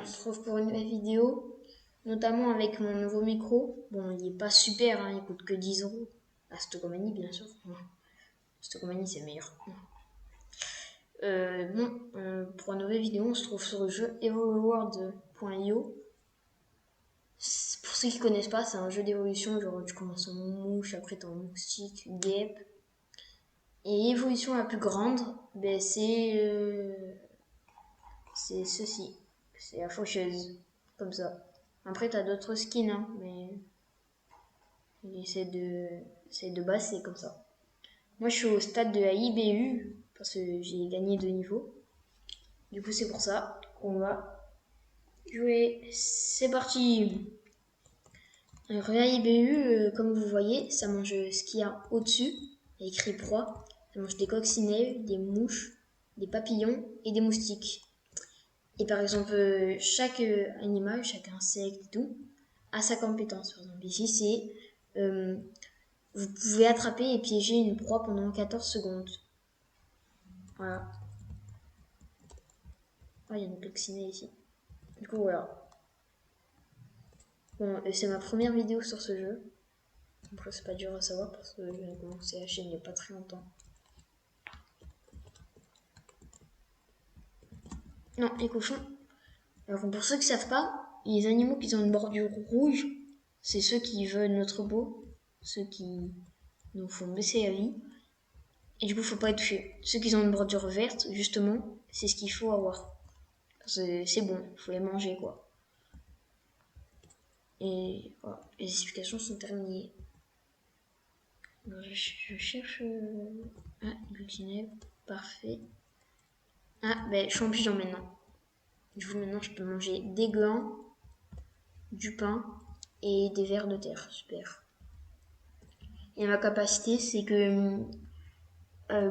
on se retrouve pour une nouvelle vidéo, notamment avec mon nouveau micro. Bon, il est pas super, hein, il coûte que 10 euros. À Stocomanie, bien sûr. Stocomanie, c'est meilleur. Pour une nouvelle vidéo, on se trouve sur le jeu evoluworld.io. Pour ceux qui connaissent pas, c'est un jeu d'évolution, genre tu commences en mouche, après t'es en moustique, guêpe. Et l'évolution la plus grande, ben c'est ceci. C'est la faucheuse, comme ça. Après t'as d'autres skins, hein, mais c'est de base, c'est comme ça. Moi je suis au stade de la IBU, parce que j'ai gagné 2 niveaux. Du coup c'est pour ça qu'on va jouer. C'est parti. Alors la IBU, comme vous voyez, ça mange ce qu'il y a au-dessus, il y a écrit proie. Ça mange des coccinelles, des mouches, des papillons et des moustiques. Et par exemple, chaque animal, chaque insecte et tout, a sa compétence. Par exemple, ici, c'est vous pouvez attraper et piéger une proie pendant 14 secondes. Voilà. Ah, il y a une coccinelle ici. Du coup, voilà. Bon, c'est ma première vidéo sur ce jeu. Après, c'est pas dur à savoir parce que j'ai commencé la chaîne il n'y a pas très longtemps. Non, les cochons. Alors, pour ceux qui savent pas, les animaux qui ont une bordure rouge, c'est ceux qui veulent notre peau, ceux qui nous font baisser la vie. Et du coup, faut pas être touché. Ceux qui ont une bordure verte, justement, c'est ce qu'il faut avoir. C'est bon, faut les manger, quoi. Et voilà, les explications sont terminées. Je cherche... Ah, glutineux, parfait. Ah, ben, champignon maintenant. Du coup, maintenant, je peux manger des glands, du pain et des vers de terre. Super. Et ma capacité, c'est que...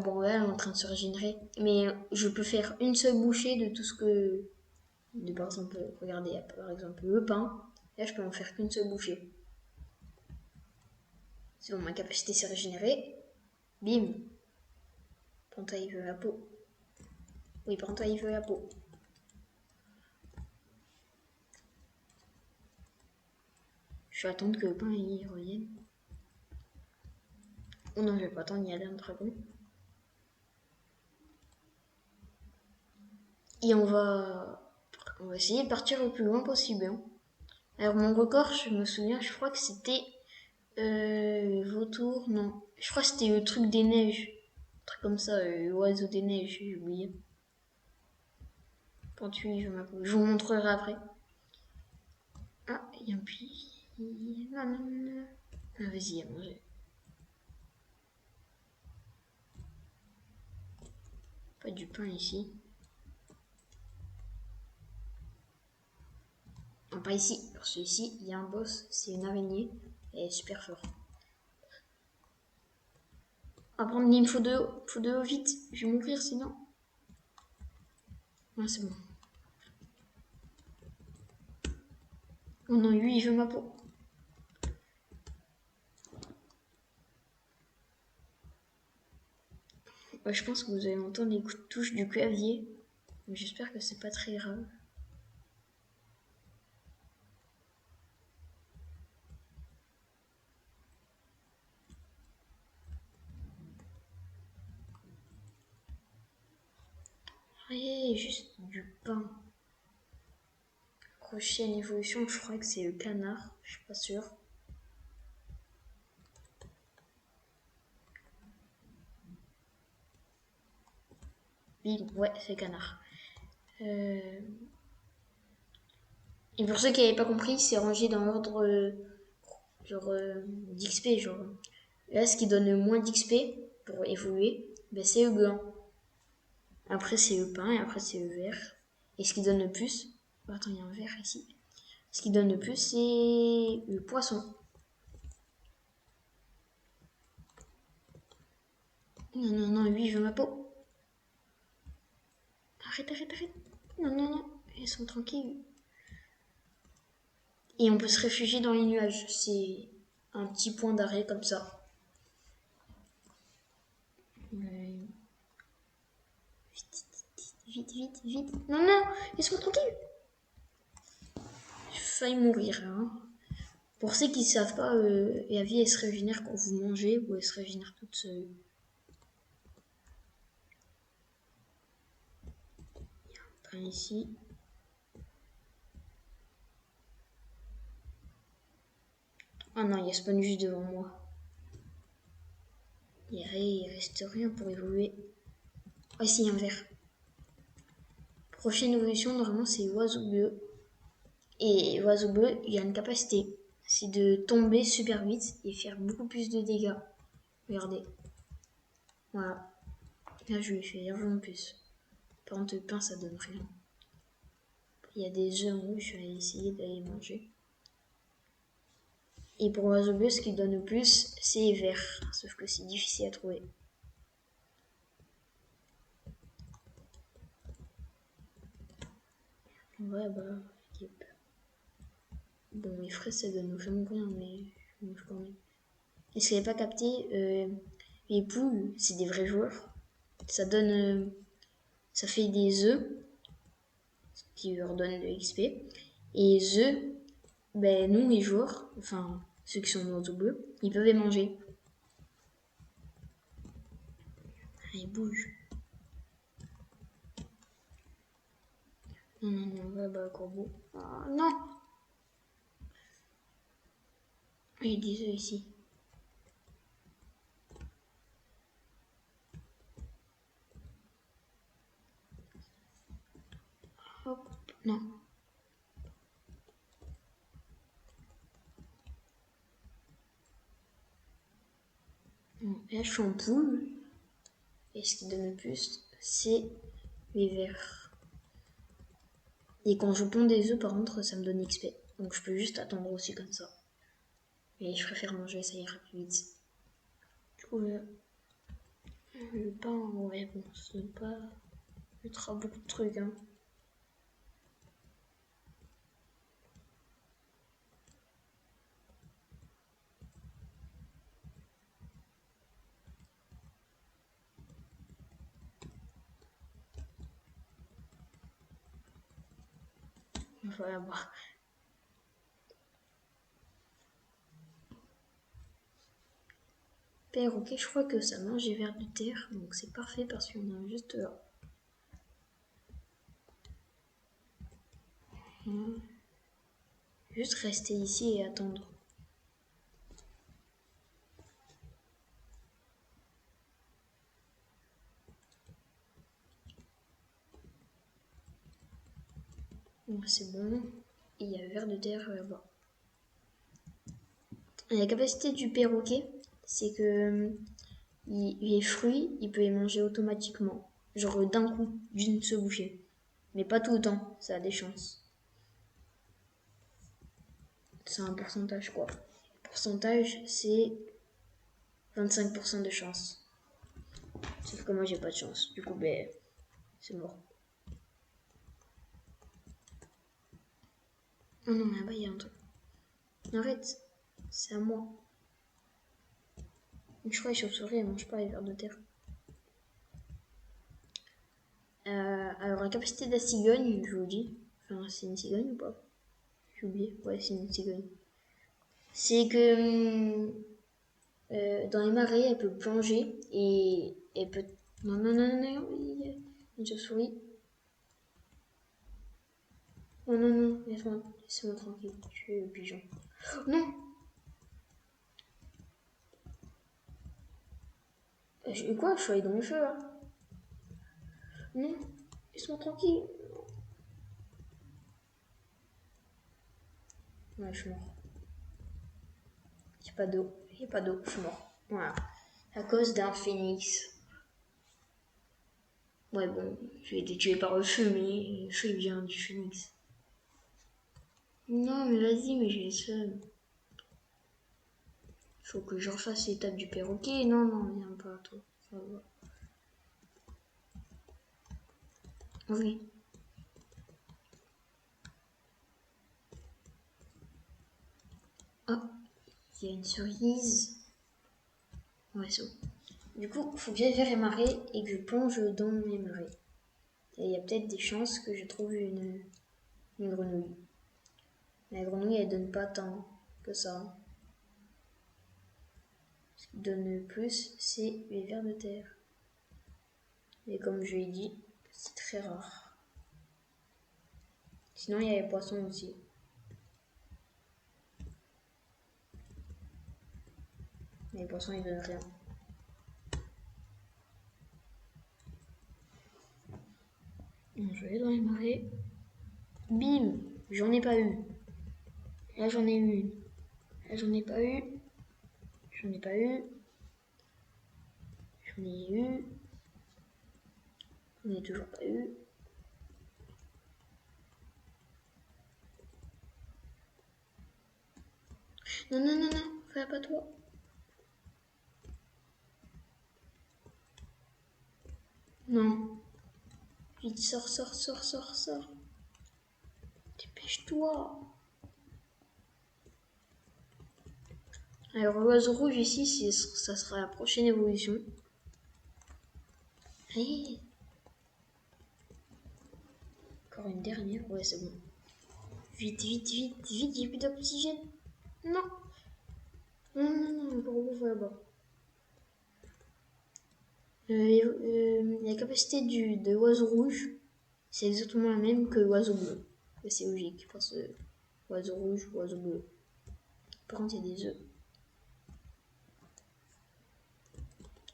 bon, là, elle est en train de se régénérer. Mais je peux faire une seule bouchée de tout ce que... par exemple, regardez, par exemple, le pain. Là, je peux en faire qu'une seule bouchée. C'est bon, ma capacité s'est régénérée. Bim. Prends-toi, il veut la peau. Oui, prends-toi, il veut la peau. Je vais attendre que le pain il revienne. Oh non, je vais pas attendre, il y a un dragon. Et on va essayer de partir le plus loin possible. Hein. Alors mon record, je me souviens, je crois que c'était vautour, non. Je crois que c'était le truc des neiges. Un truc comme ça, l'oiseau des neiges, j'ai oublié. Pentu, je vous montrerai après. Ah, il y a un puits. Non, non, non. Ah, vas-y, à manger. Pas du pain ici. Non, pas ici. Parce que ici, il y a un boss, c'est une araignée. Elle est super forte. On va prendre, il me faut de l'eau vite. Je vais mourir sinon. Ah, c'est bon. Oh non, lui, il veut ma peau. Ouais, je pense que vous allez entendre les touches du clavier. J'espère que c'est pas très grave. Ouais, juste du pain. Prochaine évolution, je crois que c'est le canard. Je suis pas sûre. Bim, ouais, c'est canard. Et pour ceux qui n'avaient pas compris, c'est rangé dans l'ordre genre d'XP. Genre. Là, ce qui donne le moins d'XP pour évoluer, ben, c'est le gland. Après, c'est le pain et après, c'est le vert. Et ce qui donne le plus... Oh, attends, il y a un vert ici. Ce qui donne le plus, c'est le poisson. Non, non, non, lui, il veut ma peau. Arrête, arrête, arrête. Non, non, non, ils sont tranquilles. Et on peut se réfugier dans les nuages. C'est un petit point d'arrêt comme ça. Vite, vite, vite, vite. Non, non, ils sont tranquilles. failli mourir. Hein. Pour ceux qui ne savent pas, la vie elle se régénère quand vous mangez ou elle se régénère toute seule. Il y a un pain ici. Ah non, il y a spawn juste devant moi. Il reste rien pour évoluer. Ah si, il y a un verre. Prochaine évolution, normalement, c'est oiseau bleu. Et l'oiseau bleu, il a une capacité. C'est de tomber super vite et faire beaucoup plus de dégâts. Regardez. Voilà. Là, je lui ai fait largement plus. Par contre, le pain, ça donne rien. Il y a des œufs rouges, je vais essayer d'aller manger. Et pour l'oiseau bleu, ce qui donne le plus, c'est vert. Sauf que c'est difficile à trouver. Ouais, bah, yep. Bon, les fraises, ça donne vraiment rien, mais je mange quand même. Et ce que j'avais pas capté, les poules, c'est des vrais joueurs. Ça donne. Ça fait des œufs qui leur donnent de l'XP. Et les œufs, ben, nous, les joueurs, enfin, ceux qui sont dans bleu, ils peuvent les manger. Ah, ils bougent. Non, non, non, ouais, bah, corbeau. Ah, non! Il y a des œufs ici. Hop, non. Bon, là, je suis en poule. Et ce qui donne le plus, c'est les verts. Et quand je ponds des œufs, par contre, ça me donne XP. Donc je peux juste attendre aussi comme ça. Et je préfère manger, ça ira plus vite. Du coup, le pain, ouais, bon, ça donne pas ultra beaucoup de trucs, hein. Voilà, bah. Perroquet, je crois que ça mange les vers de terre, donc c'est parfait parce qu'on a juste là. Juste rester ici et attendre. Bon, c'est bon. Et il y a le ver de terre là-bas. La capacité du perroquet, c'est que les fruits, il peut les manger automatiquement. Genre d'un coup, d'une seule bouchée. Mais pas tout le temps, ça a des chances. C'est un pourcentage quoi. Le pourcentage, c'est 25% de chance. Sauf que moi, j'ai pas de chance. Du coup, ben, c'est mort. Oh non, là-bas, il y a un truc. Arrête, c'est à moi. Je crois que les chauves-souris, elles mangent pas les vers de terre. Alors, la capacité de la cigogne, je vous dis. Enfin, c'est une cigogne ou pas? J'ai oublié. Ouais, c'est une cigogne. C'est que dans les marais, elle peut plonger et elle peut. Non, non, non, non, non, il y a une chauve-souris. Non, non, non, laisse-moi tranquille. Je suis le pigeon. Oh, non! Quoi? Je suis allée dans le feu là. Non, laisse-moi tranquille. Ouais, je suis mort. Il n'y a pas d'eau. Il n'y a pas d'eau, je suis mort. Voilà. À cause d'un phénix. Ouais, bon, j'ai été tué par le feu, mais le feu il vient du phénix. Non, mais vas-y, mais j'ai le seum. Faut que je refasse l'étape du perroquet. Non, non, viens pas, toi. Ça va. Oui. Oh, il y a une cerise. Ouais, c'est bon. Du coup, faut que j'aille vers les marais et que je plonge dans les marais. Et il y a peut-être des chances que je trouve une grenouille. La grenouille, elle donne pas tant que ça. Ce qui donne le plus, c'est les vers de terre. Et comme je l'ai dit, c'est très rare. Sinon, il y a les poissons aussi. Mais les poissons, ils donnent rien. Je vais dans les marais. Bim! J'en ai pas eu. Là, j'en ai eu une. Là, j'en ai pas eu. J'en ai pas eu. J'en ai eu. J'en ai toujours pas eu. Non, non, non, non. Fais pas toi. Non. Vite, sors, sors, sors, sors, sors. Dépêche-toi. Alors, l'oiseau rouge ici, ça sera la prochaine évolution. Allez. Encore une dernière. Ouais, c'est bon. Vite, vite, vite, vite, j'ai plus d'oxygène. Non. Non, non, non, le corbeau va là-bas. La capacité de l'oiseau rouge, c'est exactement la même que l'oiseau bleu. C'est logique, parce que oiseau rouge, oiseau bleu. Par contre, il y a des œufs.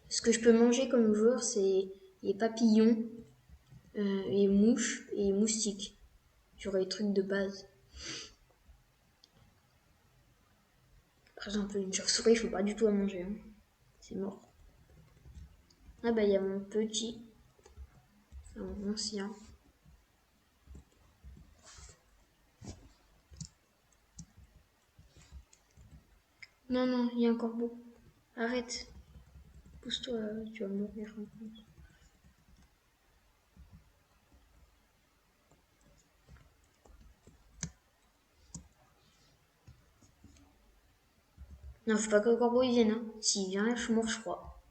Ce que je peux manger comme joueur, c'est les papillons, les mouches et les moustiques. J'aurai les trucs de base. Par exemple, une chauve-souris, il faut pas du tout à manger. Hein. C'est mort. Ah bah, il y a mon petit. Enfin, mon ancien. Non, non, il y a un corbeau. Arrête. Pousse-toi, tu vas mourir. Non, faut pas que le corbeau il vienne. Hein. S'il vient là, je suis mort, je crois.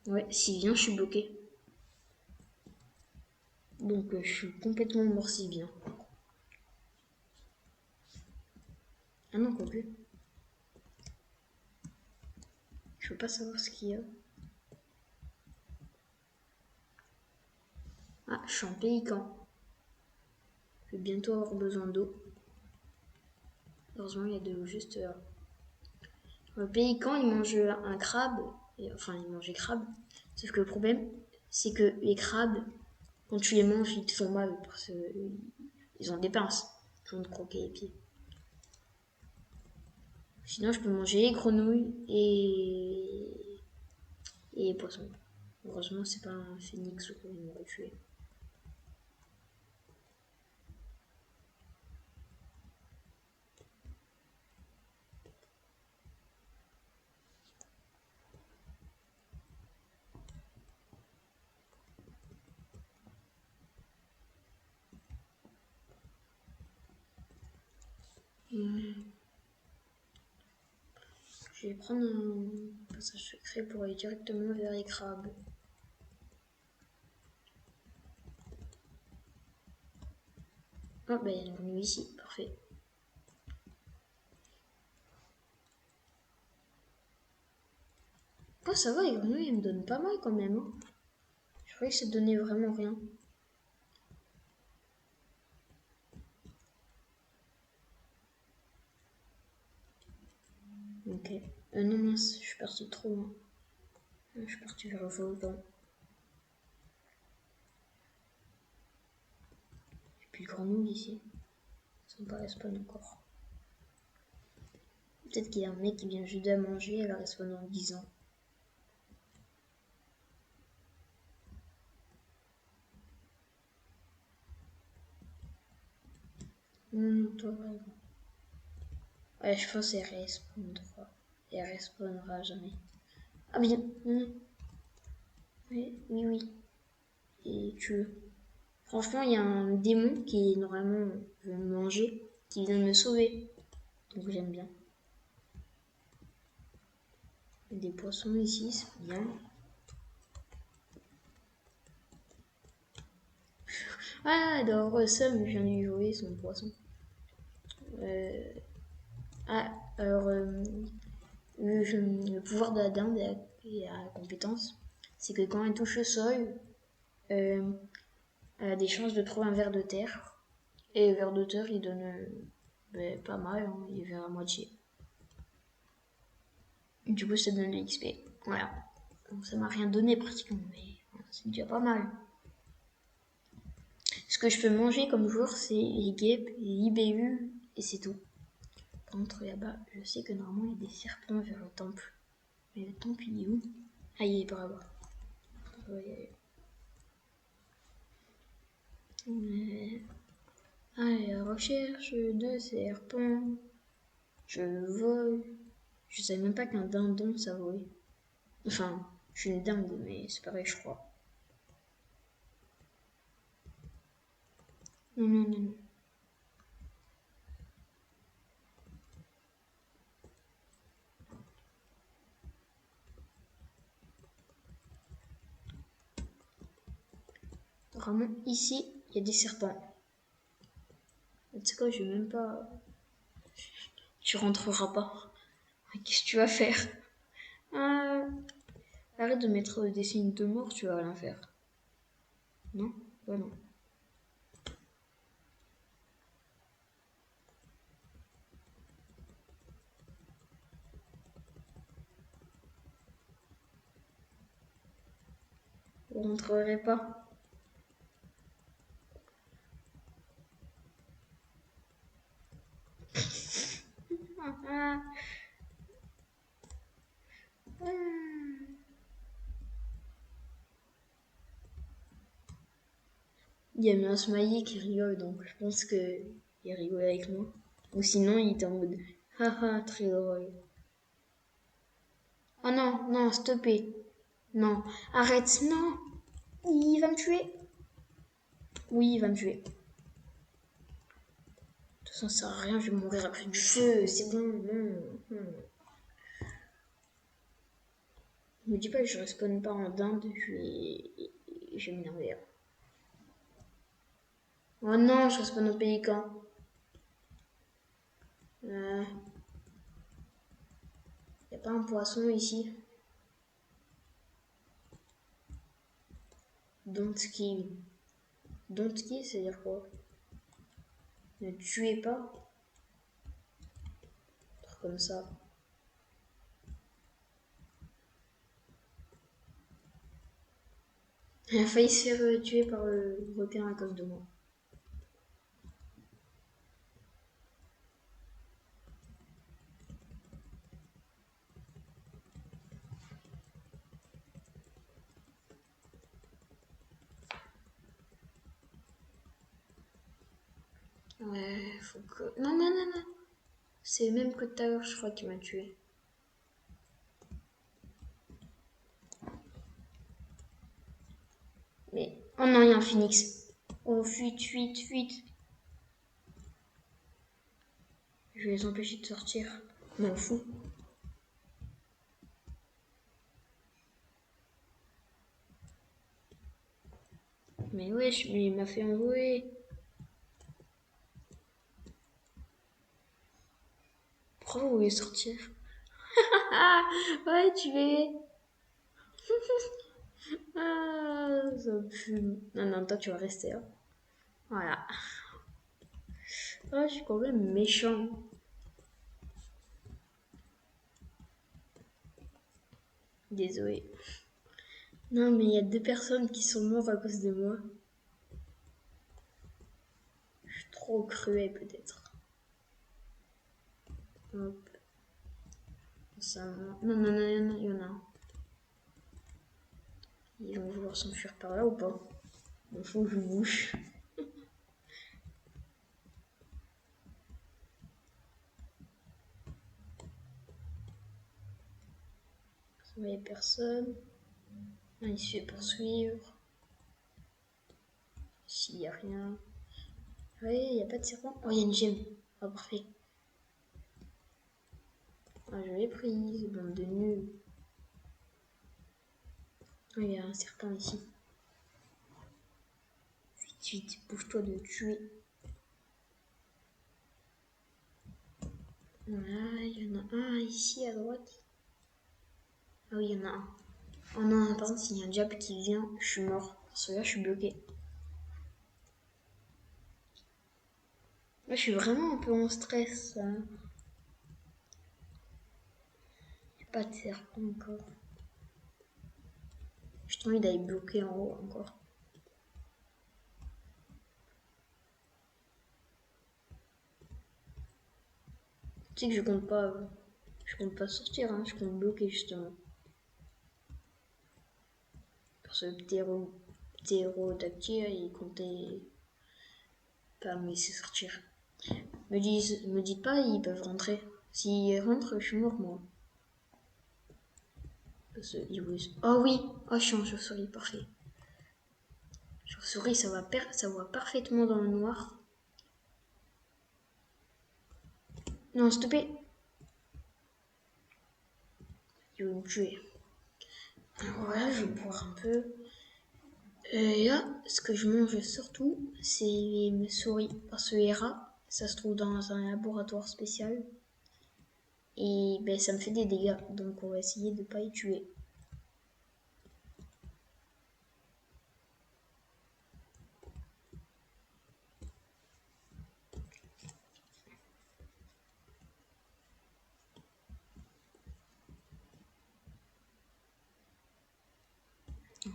Ouais, s'il vient, je suis bloqué. Donc, je suis complètement mort s'il vient. Ah non, quoi que. Je veux pas savoir ce qu'il y a. Ah, je suis en pélican. Je vais bientôt avoir besoin d'eau. Heureusement, il y a de l'eau juste là. Le pélican, il mange un crabe. Enfin, il mange les crabes. Sauf que le problème, c'est que les crabes, quand tu les manges, ils te font mal. Parce qu'ils ont des pinces. Ils vont te croquer les pieds. Sinon, je peux manger les grenouilles et les poissons. Heureusement, c'est pas un phénix ou quoi, il m'aurait tué. Je vais prendre un passage secret pour aller directement vers les crabes. Ah, bah il y a une grenouille ici, parfait. Oh, ça va, les grenouilles, elles me donnent pas mal quand même. Hein. Je croyais que ça donnait vraiment rien. Ok. Non, mince, je suis partie trop loin. Je suis partie vers le volcan. Et puis le grenouille ici. Ça me paraît spawn encore. Peut-être qu'il y a un mec qui vient juste de manger, elle va respawn dans 10 ans. Non, toi, vraiment. Ouais, je pense qu'elle respawnera. Et elle respawnera jamais. Ah, bien. Oui, oui, oui. Et tu. Franchement, il y a un démon qui normalement veut me manger, qui vient me sauver. Donc j'aime bien. Il y a des poissons ici, c'est bien. Ah, alors ça, je viens de lui jouer son poisson. Ah, alors le pouvoir de la dinde et la compétence, c'est que quand elle touche le sol, euh, elle a des chances de trouver un ver de terre. Et le ver de terre, il donne pas mal, hein, il est vers la moitié. Du coup, ça donne de l'XP. Voilà. Donc, ça m'a rien donné pratiquement, mais c'est déjà pas mal. Ce que je peux manger comme joueur, c'est les guêpes, les IBU, et c'est tout. Par contre, là-bas, je sais que normalement, il y a des serpents vers le temple. Mais le temple, il est où? Ah, il est par là-bas. Allez, recherche de serpents. Je vole. Je savais même pas qu'un dindon, ça volait. Enfin, je suis une dinde, mais c'est pareil, je crois. Non, non, non, non. Vraiment, ici, il y a des serpents. Tu sais quoi, je vais même pas. Tu rentreras pas. Qu'est-ce que tu vas faire? Arrête de mettre des signes de mort, tu vas rien faire. Non? Ouais, non. Vous rentrerez pas. Ah, ah. Il y a mis un smiley qui rigole, donc je pense que il rigole avec moi. Ou sinon, il était en mode haha, très drôle. Oh non, non, stoppez. Non, arrête, non. Il va me tuer. Oui, il va me tuer. De toute façon, ça sert à rien, je vais mourir après du feu. C'est bon, non. Ne me dis pas que je respawn pas en dinde, je vais m'énerver. Oh non, je respawn en pélican. Euh, y a pas un poisson ici? Don't kill. Don't kill, c'est-à-dire quoi? Ne tuez pas? Un truc comme ça. Il a failli se faire tuer par le requin à cause de moi. Ouais, faut que... Non, non, non, non. C'est le même que tout à l'heure, je crois, qui m'a tué. Mais... Oh non, il y a un phoenix. Oh, fuite, fuite, fuite. Je vais les empêcher de sortir. M'en fous. Mais wesh, mais il m'a fait envoyer. Pourquoi vous voulez sortir? Ah, ouais, tu es. Ah, ça pue. Non, non, toi, tu vas rester. Hein. Voilà. Ah, je suis quand même méchant. Désolé. Non, mais il y a deux personnes qui sont mortes à cause de moi. Je suis trop cruel, peut-être. Hop. Ça... Non, non, non, il y en a un. Ils vont vouloir s'enfuir par là ou pas? Il faut que je bouge. Il n'y a personne. Ah, il se fait poursuivre. S'il n'y a rien. Oui, il n'y a pas de serpent. Oh, il y a une gemme. Ah, parfait. Ah, je l'ai prise, bande de nuls. Oh, il y a un serpent ici. vite, bouge-toi de tuer. Voilà, il y en a un ici à droite. Ah oui, il y en a un. Oh non, par contre, s'il y a un diable qui vient, je suis mort. Parce que là, je suis bloqué. Là, je suis vraiment un peu en stress. Pas de serpent encore. J'ai envie d'aller bloquer en haut encore. Tu sais que je compte pas sortir, hein, je compte bloquer justement. Parce que ptérodactyle, il comptait pas me laisser sortir. Me dites pas, ils peuvent rentrer. S'ils rentrent, je suis mort moi. Parce qu'ils voulaient... Oh oui, oh je suis en chauve-souris, parfait. Chauve-souris, ça voit parfaitement dans le noir. Non, s'il te plaît. Il veut me tuer. Alors voilà, je vais boire un peu. Et là, ce que je mange surtout, c'est mes souris. Parce que les rats, ça se trouve dans un laboratoire spécial. Et ben, ça me fait des dégâts. Donc on va essayer de ne pas y tuer.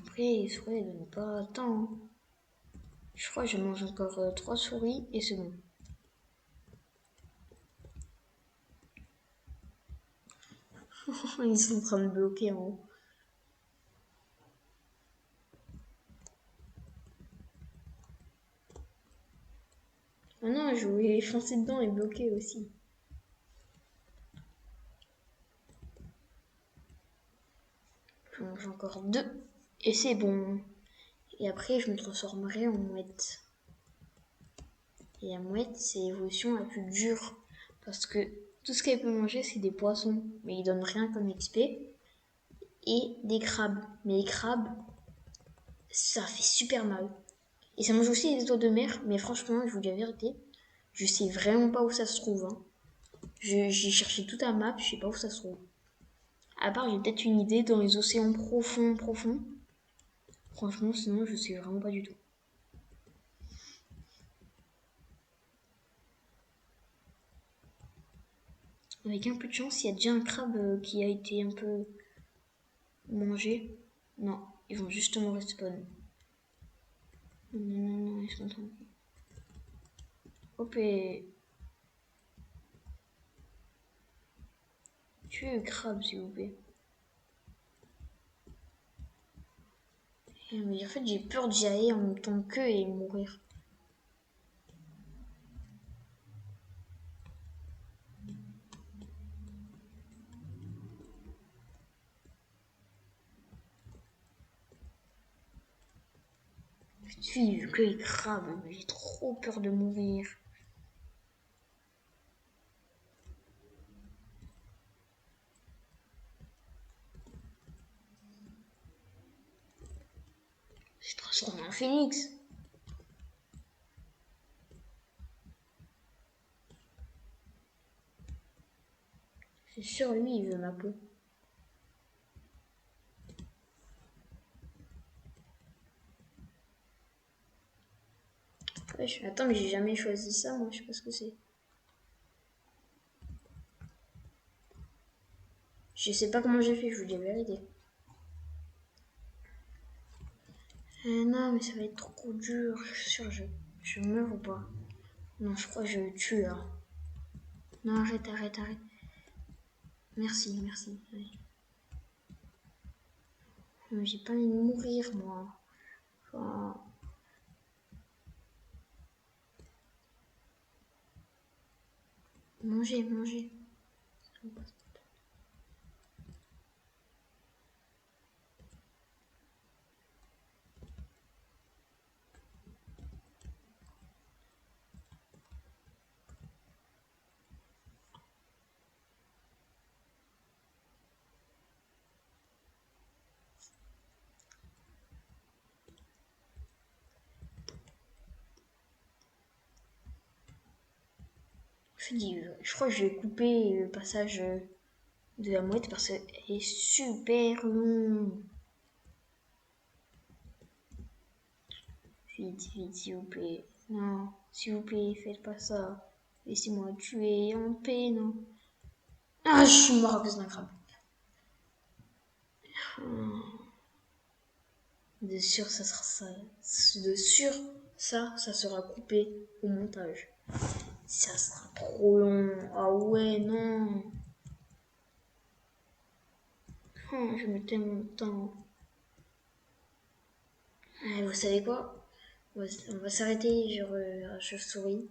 Après, les souris, elles donnent pas tant. Je crois que je mange encore 3 souris et c'est bon. Ils sont en train de bloquer en haut. Ah non, je voulais foncer dedans et bloquer aussi. J'en mange encore 2 et c'est bon. Et après, je me transformerai en mouette. Et la mouette, c'est l'évolution la plus dure. Parce que tout ce qu'elle peut manger, c'est des poissons. Mais ils donnent rien comme XP. Et des crabes. Mais les crabes, ça fait super mal. Et ça mange aussi les oiseaux de mer. Mais franchement, je vous dis la vérité, je sais vraiment pas où ça se trouve. Hein. J'ai cherché toute la map, je sais pas où ça se trouve. À part, j'ai peut-être une idée dans les océans profonds. Franchement, sinon, je sais vraiment pas du tout. Avec un peu de chance, il y a déjà un crabe qui a été un peu mangé. Non, ils vont justement respawn. Non, ils sont tranquilles. Hop et... Tuez le crabe, s'il vous plaît. Mais en fait, j'ai peur d'y aller en même temps qu'eux et mourir. Suivre que les crabes, mais j'ai trop peur de mourir. Je transforme en phénix. C'est sûr, lui, il veut ma peau. Ouais, attends, mais j'ai jamais choisi ça, moi, je sais pas ce que c'est. Je sais pas comment j'ai fait, je vous dis la vérité. Non, mais ça va être trop dur. Je suis sûre, je meurs ou pas? Non, je crois que je le tue là. Non, arrête. Merci. Allez. J'ai pas envie de mourir, moi. Enfin... Manger. Je crois que je vais couper le passage de la mouette parce qu'elle est super longue. Vite, vite, s'il vous plaît. Non, s'il vous plaît, faites pas ça. Laissez-moi tuer en paix, non. Ah, je suis mort à cause d'un crabe. De sûr, ça sera ça. De sûr, ça sera coupé au montage. Ça sera trop long. Ah ouais, non. Oh, je mets tellement de temps. Vous savez quoi? On va s'arrêter sur la chauve-souris.